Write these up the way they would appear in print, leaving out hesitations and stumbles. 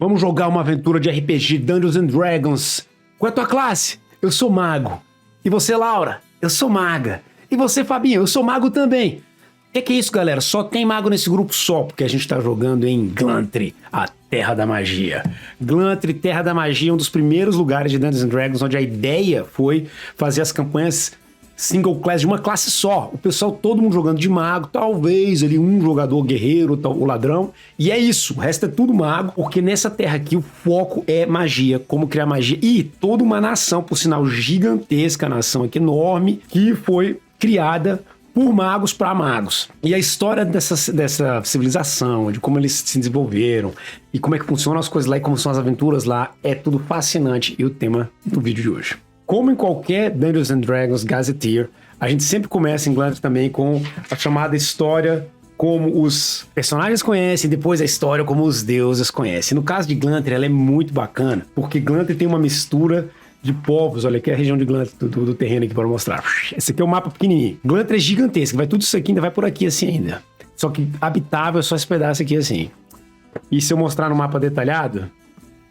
Vamos jogar uma aventura de RPG Dungeons and Dragons. Qual é a tua classe? Eu sou mago. E você, Laura? Eu sou maga. E você, Fabinho? Eu sou mago também. O que é isso, galera? Só tem mago nesse grupo só, porque a gente tá jogando em Glantry, a Terra da Magia. Glantry, Terra da Magia, um dos primeiros lugares de Dungeons and Dragons onde a ideia foi fazer as campanhas single class de uma classe só. O pessoal, todo mundo jogando de mago, talvez ali um jogador guerreiro, o ladrão. E é isso, o resto é tudo mago, porque nessa terra aqui o foco é magia, como criar magia. E toda uma nação, por sinal gigantesca, nação aqui enorme, que foi criada por magos para magos. E a história dessa civilização, de como eles se desenvolveram e como é que funcionam as coisas lá e como são as aventuras lá, é tudo fascinante e o tema do vídeo de hoje. Como em qualquer Dungeons and Dragons Gazetteer, a gente sempre começa em Glantry também com a chamada história como os personagens conhecem, depois a história como os deuses conhecem. No caso de Glantry, ela é muito bacana, porque Glantry tem uma mistura de povos. Olha aqui a região de Glantry do terreno aqui para mostrar. Esse aqui é o mapa pequenininho. Glantry é gigantesco, vai tudo isso aqui, ainda vai por aqui assim ainda. Só que habitável é só esse pedaço aqui assim. E se eu mostrar no mapa detalhado,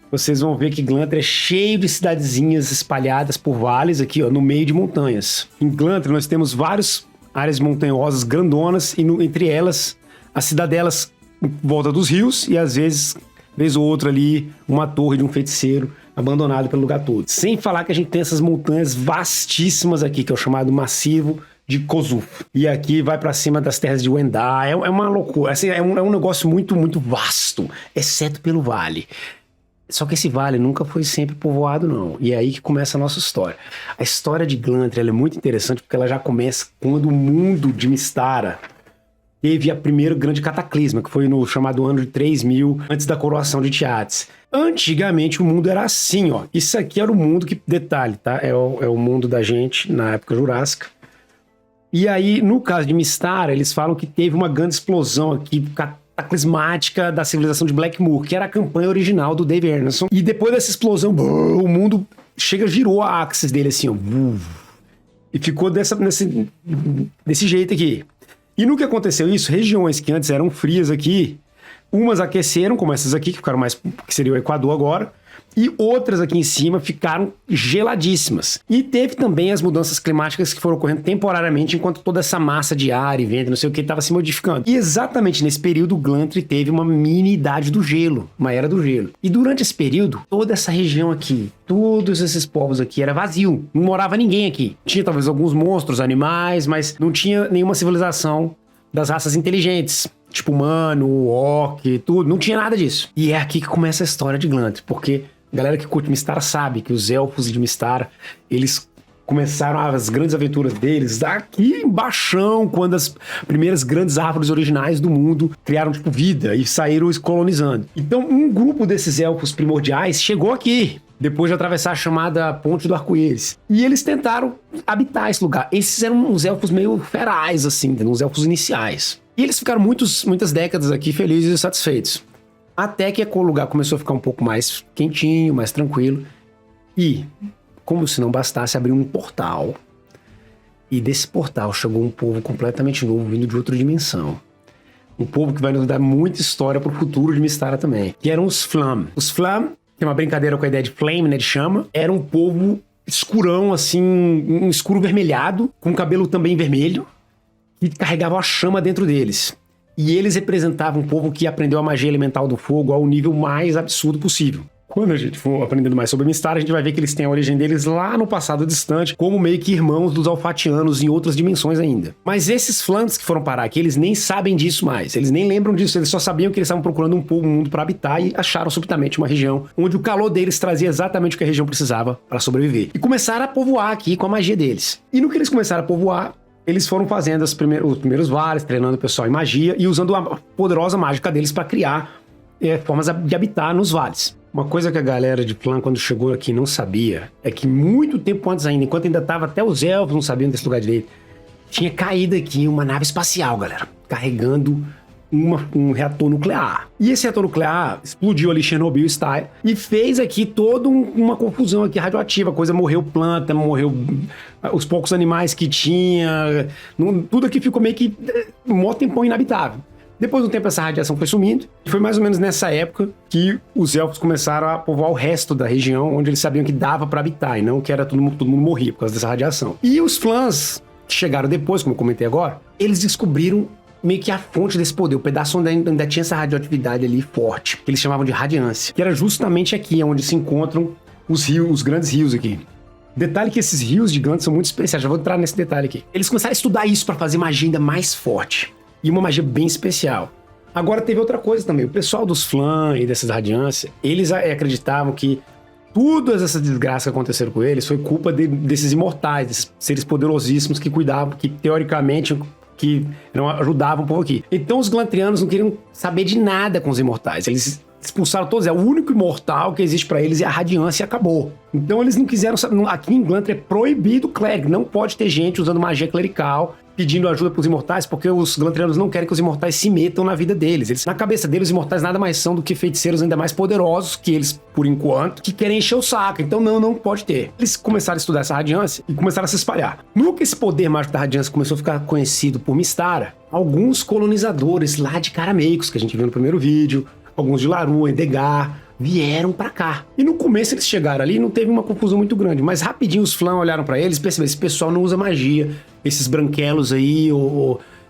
vocês vão ver que Glantry é cheio de cidadezinhas espalhadas por vales aqui, ó, no meio de montanhas. Em Glantry nós temos várias áreas montanhosas grandonas e entre elas as cidadelas em volta dos rios e às vezes, vez ou outra ali, uma torre de um feiticeiro abandonado pelo lugar todo. Sem falar que a gente tem essas montanhas vastíssimas aqui, que é o chamado massivo de Kozuf. E aqui vai pra cima das terras de Wendar. É uma loucura. Assim, é um negócio muito, muito vasto, exceto pelo vale. Só que esse vale nunca foi sempre povoado, não. E é aí que começa a nossa história. A história de Glantry ela é muito interessante porque ela já começa quando o mundo de Mystara teve a primeira grande cataclisma, que foi no chamado ano de 3000, antes da coroação de Tiates. Antigamente o mundo era assim, ó. Isso aqui era o mundo que, detalhe, tá? É o mundo da gente na época jurássica. E aí, no caso de Mystara, eles falam que teve uma grande explosão aqui, cataclismática da civilização de Blackmoor, que era a campanha original do Dave Arneson. E depois dessa explosão, o mundo girou a axis dele assim, ó. E ficou desse jeito aqui. E no que aconteceu isso, regiões que antes eram frias aqui, umas aqueceram, como essas aqui, que ficaram mais, que seria o Equador agora, e outras aqui em cima ficaram geladíssimas. E teve também as mudanças climáticas que foram ocorrendo temporariamente, enquanto toda essa massa de ar e vento, não sei o que, estava se modificando. E exatamente nesse período, o Glantry teve uma mini idade do gelo, uma era do gelo. E durante esse período, toda essa região aqui, todos esses povos aqui, era vazio. Não morava ninguém aqui. Tinha talvez alguns monstros, animais, mas não tinha nenhuma civilização das raças inteligentes. Tipo humano, orc, tudo. Não tinha nada disso. E é aqui que começa a história de Glantry, porque a galera que curte Mystara sabe que os elfos de Mystara, eles começaram as grandes aventuras deles aqui embaixo, quando as primeiras grandes árvores originais do mundo criaram tipo vida e saíram colonizando. Então um grupo desses elfos primordiais chegou aqui, depois de atravessar a chamada Ponte do Arco-Íris. E eles tentaram habitar esse lugar. Esses eram uns elfos meio ferais, assim, uns elfos iniciais. E eles ficaram muitas décadas aqui felizes e satisfeitos. Até que o lugar começou a ficar um pouco mais quentinho, mais tranquilo. E, como se não bastasse, abriu um portal. E desse portal chegou um povo completamente novo, vindo de outra dimensão. Um povo que vai nos dar muita história pro futuro de Mystara também. Que eram os Flam. Os Flam, que é uma brincadeira com a ideia de flame, né, de chama. Era um povo escurão, assim, um escuro vermelhado, com cabelo também vermelho. E carregava a chama dentro deles. E eles representavam um povo que aprendeu a magia elemental do fogo ao nível mais absurdo possível. Quando a gente for aprendendo mais sobre Mystara, a gente vai ver que eles têm a origem deles lá no passado distante, como meio que irmãos dos Alfatianos em outras dimensões ainda. Mas esses Flams que foram parar aqui, eles nem sabem disso mais, eles nem lembram disso, eles só sabiam que eles estavam procurando um mundo para habitar e acharam subitamente uma região onde o calor deles trazia exatamente o que a região precisava para sobreviver. E começaram a povoar aqui com a magia deles. E no que eles começaram a povoar, eles foram fazendo os primeiros vales, treinando o pessoal em magia e usando a poderosa mágica deles para criar formas de habitar nos vales. Uma coisa que a galera de Flam, quando chegou aqui, não sabia, é que muito tempo antes ainda, enquanto ainda tava até os elfos não sabiam desse lugar direito, tinha caído aqui uma nave espacial, galera, carregando um reator nuclear. E esse reator nuclear explodiu ali Chernobyl style e fez aqui toda uma confusão aqui radioativa. A coisa morreu planta, morreu os poucos animais que tinha, tudo aqui ficou meio que um mó tempão inabitável. Depois de um tempo essa radiação foi sumindo, e foi mais ou menos nessa época que os elfos começaram a povoar o resto da região onde eles sabiam que dava pra habitar, e não que era todo mundo morria por causa dessa radiação. E os Flans, que chegaram depois, como eu comentei agora, eles descobriram meio que a fonte desse poder. O pedaço ainda tinha essa radioatividade ali forte, que eles chamavam de radiância, que era justamente aqui onde se encontram os rios, os grandes rios aqui. Detalhe que esses rios de Glantr são muito especiais, já vou entrar nesse detalhe aqui. Eles começaram a estudar isso para fazer magia ainda mais forte, e uma magia bem especial. Agora teve outra coisa também, o pessoal dos Flan e dessas radiâncias, eles acreditavam que todas essas desgraças que aconteceram com eles foi culpa desses imortais, desses seres poderosíssimos que cuidavam, que teoricamente ajudavam um pouco aqui. Então os Glantrianos não queriam saber de nada com os imortais, eles expulsaram todos, é o único imortal que existe pra eles, e a radiância acabou. Então eles não quiseram saber, aqui em Glantr é proibido o clérigo, não pode ter gente usando magia clerical, pedindo ajuda pros imortais, porque os Glantrianos não querem que os imortais se metam na vida deles. Na cabeça deles, os imortais nada mais são do que feiticeiros ainda mais poderosos que eles, por enquanto, que querem encher o saco. Então não pode ter. Eles começaram a estudar essa radiância e começaram a se espalhar. No que esse poder mágico da radiância começou a ficar conhecido por Mystara, alguns colonizadores lá de Carameicos, que a gente viu no primeiro vídeo, alguns de Larue, Degar, vieram pra cá. E no começo eles chegaram ali e não teve uma confusão muito grande, mas rapidinho os Flan olharam pra eles e perceberam, esse pessoal não usa magia, esses branquelos aí,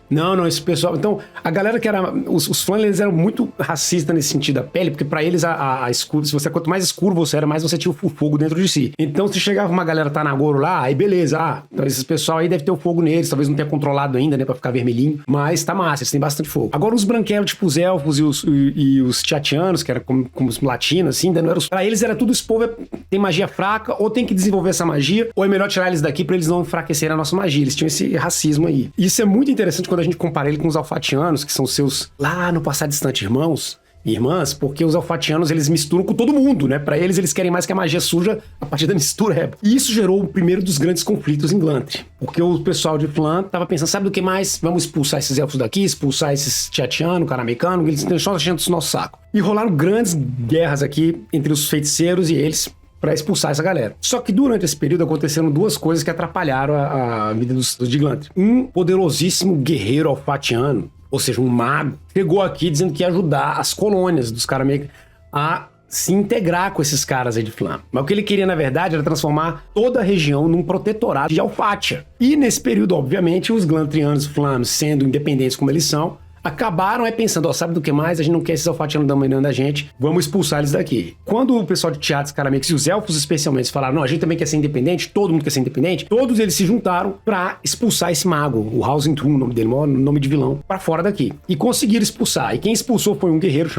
Não, esse pessoal... Então, a galera que era... Os Flan, eles eram muito racistas nesse sentido da pele, porque pra eles a escuro... Quanto mais escuro você era, mais você tinha o fogo dentro de si. Então, se chegava uma galera Tanagoro lá, aí beleza, então esses pessoal aí deve ter o fogo neles, talvez não tenha controlado ainda, né, pra ficar vermelhinho, mas tá massa, eles têm bastante fogo. Agora, os branquelos, tipo os elfos e os Tiatianos, que eram como os latinos, assim, ainda não eram... Pra eles era tudo, esse povo tem magia fraca, ou tem que desenvolver essa magia, ou é melhor tirar eles daqui pra eles não enfraquecerem a nossa magia. Eles tinham esse racismo aí. E isso é muito interessante quando a gente compara ele com os alfatianos, que são seus, lá no passado distante, irmãos e irmãs, porque os alfatianos, eles misturam com todo mundo, né? Pra eles querem mais que a magia suja a partir da mistura. E isso gerou o primeiro dos grandes conflitos em Glantr, porque o pessoal de Flan tava pensando, sabe do que mais? Vamos expulsar esses elfos daqui, expulsar esses Tiatianos, Carameicano, eles estão só achando isso no nosso saco. E rolaram grandes guerras aqui entre os feiticeiros e eles, para expulsar essa galera. Só que durante esse período aconteceram duas coisas que atrapalharam a vida dos de Glantr. Um poderosíssimo guerreiro alfatiano, ou seja, um mago, chegou aqui dizendo que ia ajudar as colônias dos Carameicos a se integrar com esses caras aí de Flan. Mas o que ele queria, na verdade, era transformar toda a região num protetorado de Alfatia. E nesse período, obviamente, os Glantrianos Flan, sendo independentes como eles são, acabaram pensando, sabe do que mais? A gente não quer esses alfatianos dominando a gente, vamos expulsar eles daqui. Quando o pessoal de Tiatis, Carameicos e os elfos especialmente falaram, não, a gente também quer ser independente, todo mundo quer ser independente, todos eles se juntaram pra expulsar esse mago, o Housing Toon, o nome dele, o nome de vilão, pra fora daqui. E conseguiram expulsar. E quem expulsou foi um guerreiro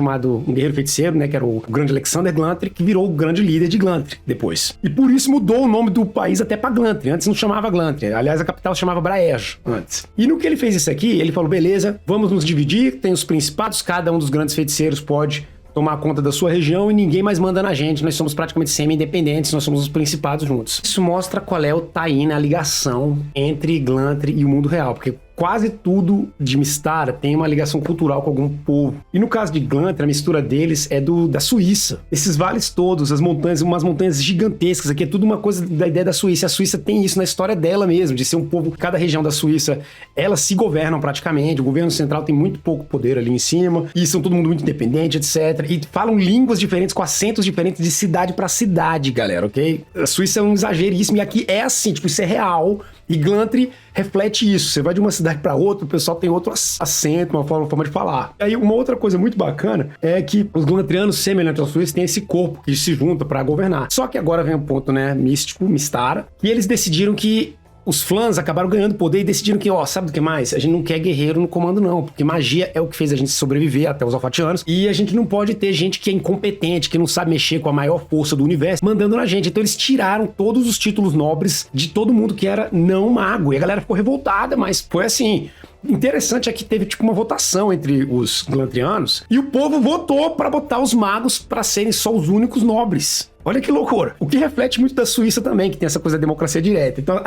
feiticeiro, né, que era o grande Alexander Glantr, que virou o grande líder de Glantr depois. E por isso mudou o nome do país até pra Glantr. Antes não chamava Glantr. Aliás, a capital se chamava Braej antes. E no que ele fez isso aqui, ele falou, beleza, vamos nos dividir, tem os principados, cada um dos grandes feiticeiros pode tomar conta da sua região e ninguém mais manda na gente, nós somos praticamente semi-independentes, nós somos os principados juntos. Isso mostra qual é o tie-in, a ligação entre Glantr e o mundo real, porque quase tudo de Mystara tem uma ligação cultural com algum povo. E no caso de Glantr, a mistura deles é da Suíça. Esses vales todos, as montanhas, umas montanhas gigantescas, aqui é tudo uma coisa da ideia da Suíça. A Suíça tem isso na história dela mesmo, de ser um povo, cada região da Suíça, elas se governam praticamente, o governo central tem muito pouco poder ali em cima, e são todo mundo muito independente, etc. E falam línguas diferentes, com acentos diferentes de cidade pra cidade, galera, ok? A Suíça é um exageríssimo, e aqui é assim, tipo, isso é real. E Glantr reflete isso. Você vai de uma cidade para outra, o pessoal tem outro acento, uma forma de falar. E aí, uma outra coisa muito bacana é que os Glantrianos, semelhantes aos suíços, têm esse corpo que se junta para governar. Só que agora vem um ponto, né, místico, Mystara, e eles decidiram que os Flans acabaram ganhando poder e decidiram que, sabe do que mais? A gente não quer guerreiro no comando não, porque magia é o que fez a gente sobreviver até os alfatianos, e a gente não pode ter gente que é incompetente, que não sabe mexer com a maior força do universo, mandando na gente. Então eles tiraram todos os títulos nobres de todo mundo que era não mago, e a galera ficou revoltada, mas foi assim. Interessante é que teve tipo uma votação entre os Glantrianos e o povo votou para botar os magos para serem só os únicos nobres. Olha que loucura. O que reflete muito da Suíça também, que tem essa coisa da democracia direta. Então,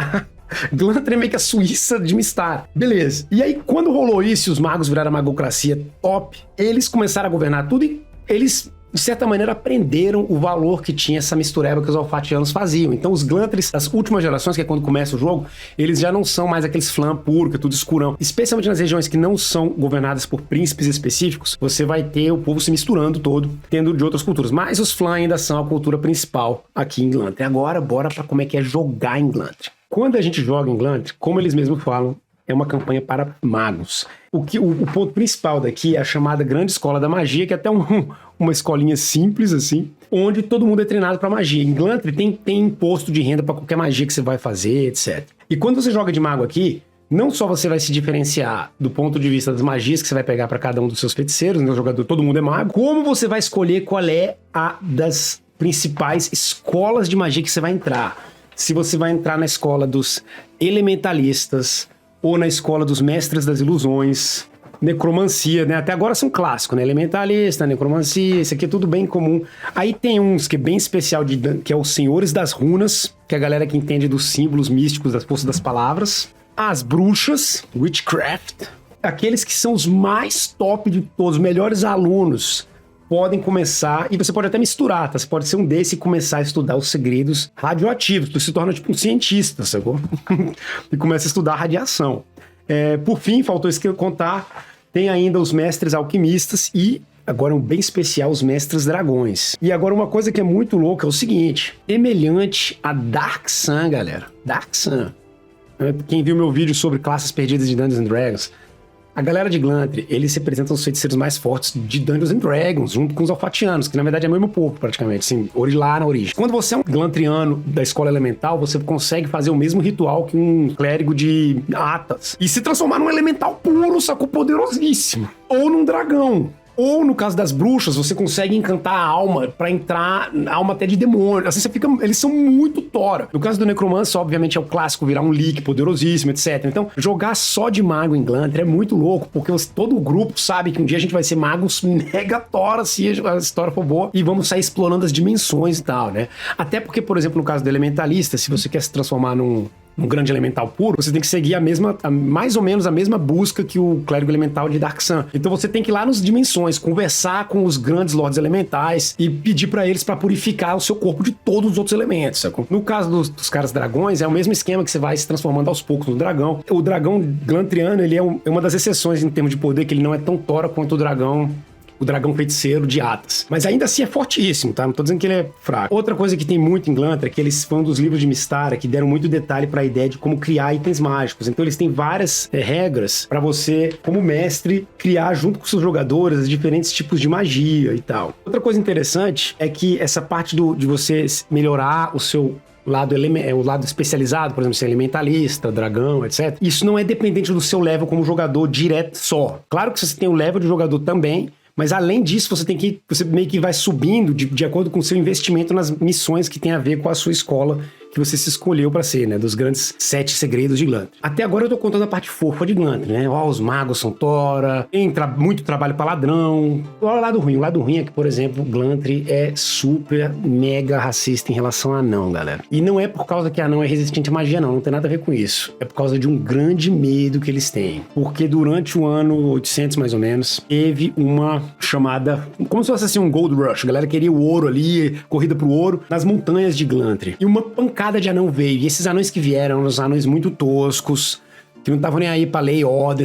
Glantr é meio que a Suíça de Mystara. Beleza. E aí, quando rolou isso, os magos viraram a magocracia top, eles começaram a governar tudo e eles de certa maneira, aprenderam o valor que tinha essa mistureba que os olfatianos faziam. Então, os Glantris das últimas gerações, que é quando começa o jogo, eles já não são mais aqueles flan puro, que é tudo escurão. Especialmente nas regiões que não são governadas por príncipes específicos, você vai ter o povo se misturando todo, tendo de outras culturas. Mas os flan ainda são a cultura principal aqui em Glantry. Agora, bora pra como é que é jogar em Glantry. Quando a gente joga em Glantry, como eles mesmos falam, é uma campanha para magos. O ponto principal daqui é a chamada Grande Escola da Magia, que é até uma escolinha simples, assim, onde todo mundo é treinado para magia. Em Glantry tem imposto de renda para qualquer magia que você vai fazer, etc. E quando você joga de mago aqui, não só você vai se diferenciar do ponto de vista das magias que você vai pegar para cada um dos seus feiticeiros, né? O jogador, todo mundo é mago, como você vai escolher qual é a das principais escolas de magia que você vai entrar. Se você vai entrar na escola dos elementalistas, ou na escola dos mestres das ilusões, necromancia, né? Até agora são clássicos, né? Elementalista, necromancia, isso aqui é tudo bem comum. Aí tem uns que é bem especial, que é os Senhores das Runas, que é a galera que entende dos símbolos místicos, das forças das palavras. As bruxas, witchcraft, aqueles que são os mais top de todos, os melhores alunos, podem começar, e você pode até misturar, tá? Você pode ser um desses e começar a estudar os segredos radioativos. Tu se torna tipo um cientista, sacou? E começa a estudar radiação. Por fim, faltou isso que eu contar, tem ainda os mestres alquimistas e, agora um bem especial, os mestres dragões. E agora uma coisa que é muito louca é o seguinte, semelhante a Dark Sun, galera. Dark Sun. Quem viu meu vídeo sobre classes perdidas de Dungeons & Dragons, a galera de Glantry, eles representam os feiticeiros mais fortes de Dungeons & Dragons, junto com os Olfatianos, que na verdade é o mesmo povo, praticamente, assim, lá na origem. Quando você é um Glantriano da escola elemental, você consegue fazer o mesmo ritual que um clérigo de Atas e se transformar num elemental puro, sacou, poderosíssimo. Ou num dragão. Ou, no caso das bruxas, você consegue encantar a alma pra entrar, alma até de demônio. Assim, eles são muito tora. No caso do necromancer, obviamente, é o clássico virar um leak poderosíssimo, etc. Então, jogar só de mago em Glantry é muito louco, porque todo o grupo sabe que um dia a gente vai ser magos mega tora, se a história for boa, e vamos sair explorando as dimensões e tal, né? Até porque, por exemplo, no caso do elementalista, se você quer se transformar num grande elemental puro, você tem que seguir mais ou menos a mesma busca que o clérigo elemental de Dark Sun. Então você tem que ir lá nas dimensões, conversar com os grandes lords elementais e pedir pra eles pra purificar o seu corpo de todos os outros elementos, sacou? No caso dos caras dragões, é o mesmo esquema que você vai se transformando aos poucos no dragão. O dragão glantriano, ele é uma das exceções em termos de poder, que ele não é tão tora quanto o dragão feiticeiro de Atas. Mas ainda assim é fortíssimo, tá? Não tô dizendo que ele é fraco. Outra coisa que tem muito em Glantry é que eles foram dos livros de Mystara que deram muito detalhe pra ideia de como criar itens mágicos. Então eles têm várias regras pra você, como mestre, criar junto com seus jogadores diferentes tipos de magia e tal. Outra coisa interessante é que essa parte de você melhorar o seu o lado especializado, por exemplo, ser elementalista, dragão, etc. Isso não é dependente do seu level como jogador direto só. Claro que você tem o level de jogador também, mas além disso, você meio que vai subindo de acordo com o seu investimento nas missões que tem a ver com a sua escola que você se escolheu pra ser, né? Dos grandes 7 segredos de Glantry. Até agora eu tô contando a parte fofa de Glantry, né? Ó, os magos são tora, tem muito trabalho pra ladrão. Olha o lado ruim. O lado ruim é que, por exemplo, Glantry é super mega racista em relação a anão, galera. E não é por causa que anão é resistente à magia, não. Não tem nada a ver com isso. É por causa de um grande medo que eles têm. Porque durante o ano 800, mais ou menos, teve uma chamada, como se fosse assim um gold rush. A galera queria o ouro ali, corrida pro ouro, nas montanhas de Glantry. E uma pancada de anão veio, e esses anões que vieram eram os anões muito toscos, que não estavam nem aí pra lei e ordem,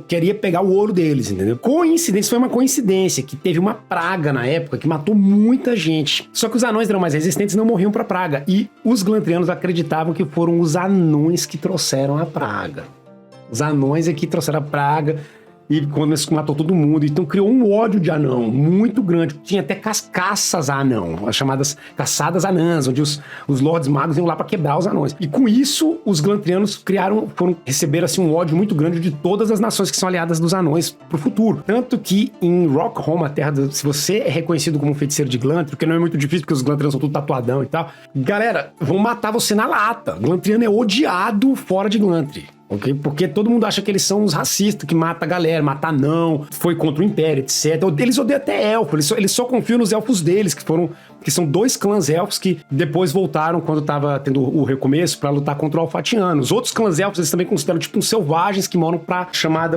queria pegar o ouro deles, entendeu? Foi uma coincidência que teve uma praga na época que matou muita gente. Só que os anões eram mais resistentes e não morriam pra praga, e os glantrianos acreditavam que foram os anões que trouxeram a praga. Os anões é que trouxeram a praga, e quando eles matou todo mundo, então criou um ódio de anão muito grande. Tinha até caças a anão, as chamadas caçadas anãs, onde os lords magos iam lá para quebrar os anões. E com isso, os glantrianos receberam assim, um ódio muito grande de todas as nações que são aliadas dos anões pro futuro. Tanto que em Rockholm, a terra, se você é reconhecido como um feiticeiro de Glantry, porque não é muito difícil, porque os glantrianos são tudo tatuadão e tal, galera, vão matar você na lata. Glantriano é odiado fora de Glantry. ok? Porque todo mundo acha que eles são os racistas que matam a galera, mata anão, foi contra o Império, etc. Eles odeiam até elfos, eles só confiam nos elfos deles, que são 2 clãs elfos que depois voltaram quando tava tendo o recomeço pra lutar contra o Alfatiano. Os outros clãs elfos, eles também consideram tipo uns selvagens que moram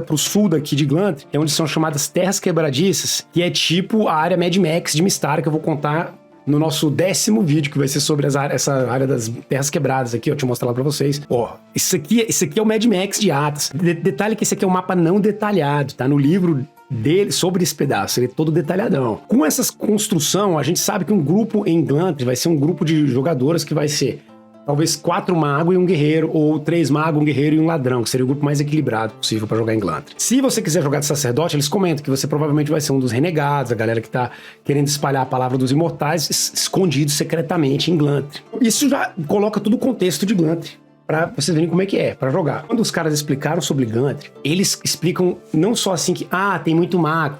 pro sul daqui de Glantr, é onde são chamadas Terras Quebradiças, que é tipo a área Mad Max de Mystara, que eu vou contar no nosso 10º vídeo, que vai ser sobre essa área das Terras Quebradas aqui, ó, deixa eu mostrar lá pra vocês. Ó, isso aqui é o Mad Max de Atas. Detalhe que esse aqui é um mapa não detalhado, tá? No livro dele, sobre esse pedaço, ele é todo detalhadão. Com essa construção, a gente sabe que um grupo em Glantr vai ser um grupo de jogadoras que vai ser talvez 4 magos e um guerreiro, ou 3 magos, um guerreiro e um ladrão, que seria o grupo mais equilibrado possível pra jogar em Glantr. Se você quiser jogar de sacerdote, eles comentam que você provavelmente vai ser um dos renegados, a galera que tá querendo espalhar a palavra dos imortais, escondido secretamente em Glantr. Isso já coloca todo o contexto de Glantr, pra vocês verem como é que é, pra jogar. Quando os caras explicaram sobre Glantr, eles explicam não só assim que, tem muito mago,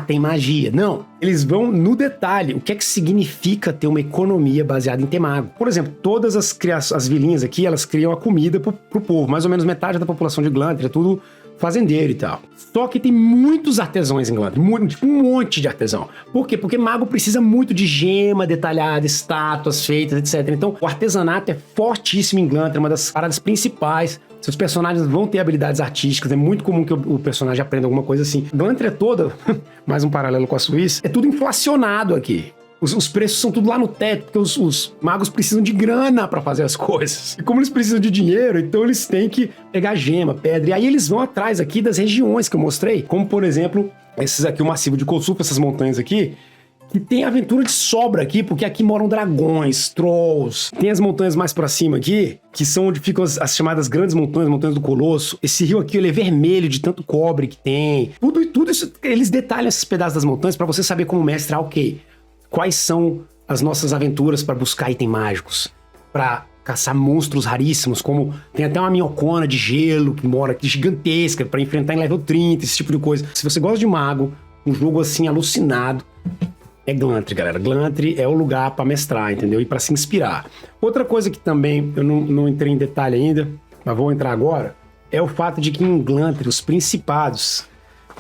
tem magia. Não, eles vão no detalhe. O que é que significa ter uma economia baseada em ter mago? Por exemplo, todas as vilinhas aqui, elas criam a comida pro povo. Mais ou menos metade da população de Glantr é tudo fazendeiro e tal. Só que tem muitos artesãos em Glantr, tipo um monte de artesão. Por quê? Porque mago precisa muito de gema detalhada, estátuas feitas, etc. Então, o artesanato é fortíssimo em Glantr, é uma das paradas principais. Seus personagens vão ter habilidades artísticas, é muito comum que o personagem aprenda alguma coisa assim. Glantr é toda, mais um paralelo com a Suíça, é tudo inflacionado aqui. Os preços são tudo lá no teto, porque os magos precisam de grana pra fazer as coisas. E como eles precisam de dinheiro, então eles têm que pegar gema, pedra. E aí eles vão atrás aqui das regiões que eu mostrei, como por exemplo, esses aqui, o massivo de Kolsup, essas montanhas aqui, que tem aventura de sobra aqui, porque aqui moram dragões, trolls. Tem as montanhas mais pra cima aqui, que são onde ficam as chamadas grandes montanhas, montanhas do Colosso. Esse rio aqui, ele é vermelho de tanto cobre que tem. Tudo isso, eles detalham esses pedaços das montanhas pra você saber como mestre, ok, quais são as nossas aventuras para buscar itens mágicos, para caçar monstros raríssimos, como tem até uma minhocona de gelo que mora aqui gigantesca para enfrentar em level 30, esse tipo de coisa. Se você gosta de mago, um jogo assim alucinado, é Glantr, galera. Glantr é o lugar para mestrar, entendeu? E para se inspirar. Outra coisa que também eu não entrei em detalhe ainda, mas vou entrar agora, é o fato de que em Glantr os principados,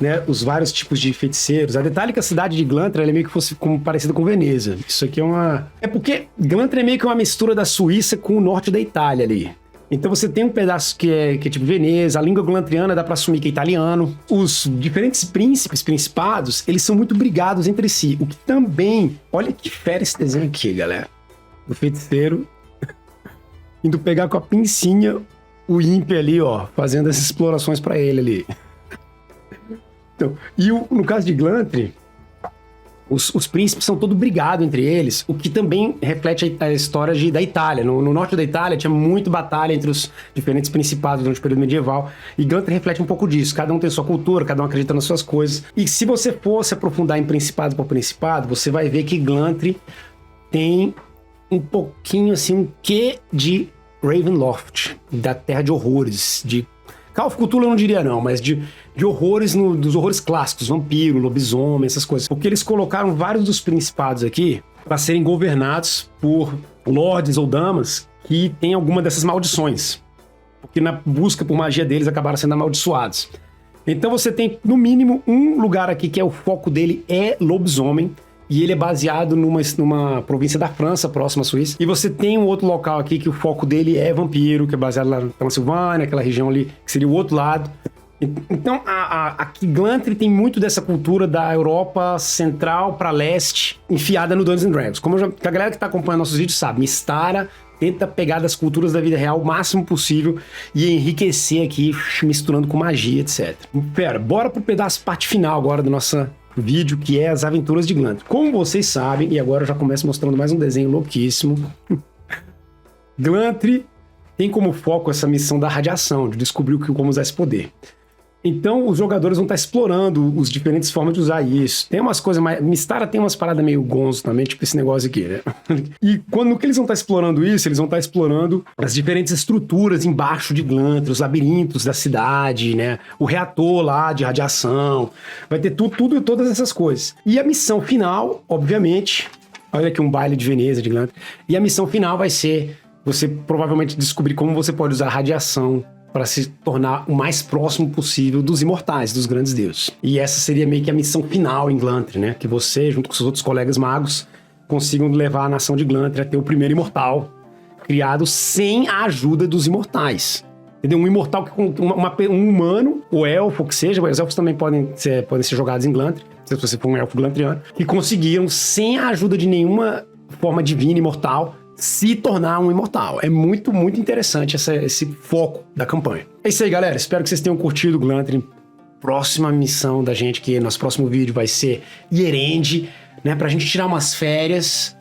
né, os vários tipos de feiticeiros. A detalhe que a cidade de Glantr ela é meio que fosse parecida com Veneza. Isso aqui é uma... É porque Glantr é meio que uma mistura da Suíça com o norte da Itália ali. Então você tem um pedaço que é tipo Veneza, a língua glantriana dá pra assumir que é italiano. Os diferentes principados, eles são muito brigados entre si. O que também... Olha que fera esse desenho aqui, galera. O feiticeiro indo pegar com a pincinha o ímpio ali, ó, fazendo as explorações pra ele ali. Então, e no caso de Glantr, os príncipes são todos brigados entre eles, o que também reflete a história da Itália. No norte da Itália tinha muito batalha entre os diferentes principados durante o período medieval, e Glantr reflete um pouco disso. Cada um tem sua cultura, cada um acredita nas suas coisas. E se você for se aprofundar em principado por principado, você vai ver que Glantr tem um pouquinho assim, um quê de Ravenloft, da Terra de Horrores, de Call of Cthulhu eu não diria não, mas de horrores, dos horrores clássicos, vampiro, lobisomem, essas coisas. Porque eles colocaram vários dos principados aqui para serem governados por lords ou damas que têm alguma dessas maldições. Porque na busca por magia deles acabaram sendo amaldiçoados. Então você tem, no mínimo, um lugar aqui que é o foco dele é lobisomem. E ele é baseado numa província da França, próxima à Suíça. E você tem um outro local aqui que o foco dele é vampiro, que é baseado lá na Transilvânia, aquela região ali, que seria o outro lado. Então, aqui Glantr tem muito dessa cultura da Europa central para leste, enfiada no Dungeons & Dragons. Como a galera que tá acompanhando nossos vídeos sabe, Mystara tenta pegar das culturas da vida real o máximo possível e enriquecer aqui, misturando com magia, etc. Pera, bora pro pedaço, parte final agora da nossa vídeo, que é as aventuras de Glantr. Como vocês sabem, e agora eu já começo mostrando mais um desenho louquíssimo, Glantr tem como foco essa missão da radiação, de descobrir como usar esse poder. Então os jogadores vão estar explorando as diferentes formas de usar isso. Tem umas coisas mais... Mystara tem umas paradas meio gonzo também, tipo esse negócio aqui, né? E no que eles vão estar explorando isso, eles vão estar explorando as diferentes estruturas embaixo de Glantr, os labirintos da cidade, né? O reator lá de radiação. Vai ter todas essas coisas. E a missão final, obviamente... Olha aqui um baile de Veneza, de Glantr. E a missão final vai ser você provavelmente descobrir como você pode usar radiação para se tornar o mais próximo possível dos imortais, dos grandes deuses. E essa seria meio que a missão final em Glantry, né? Que você, junto com seus outros colegas magos, consigam levar a nação de Glantry a ter o primeiro imortal criado sem a ajuda dos imortais. Entendeu? Um imortal, um humano, ou elfo, o que seja, os elfos também podem ser jogados em Glantry, se você for um elfo glantriano, que conseguiram, sem a ajuda de nenhuma forma divina, imortal, se tornar um imortal. É muito, muito interessante esse foco da campanha. É isso aí, galera. Espero que vocês tenham curtido o Glantry. Próxima missão da gente, que nosso próximo vídeo vai ser Eärendil, né? Pra gente tirar umas férias,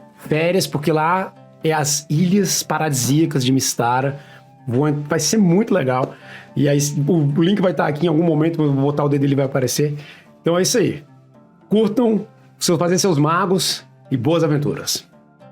porque lá é as Ilhas Paradisíacas de Mystara. Vai ser muito legal. E aí, o link vai estar aqui em algum momento, vou botar o dedo e ele vai aparecer. Então é isso aí. Curtam, fazer seus magos e boas aventuras.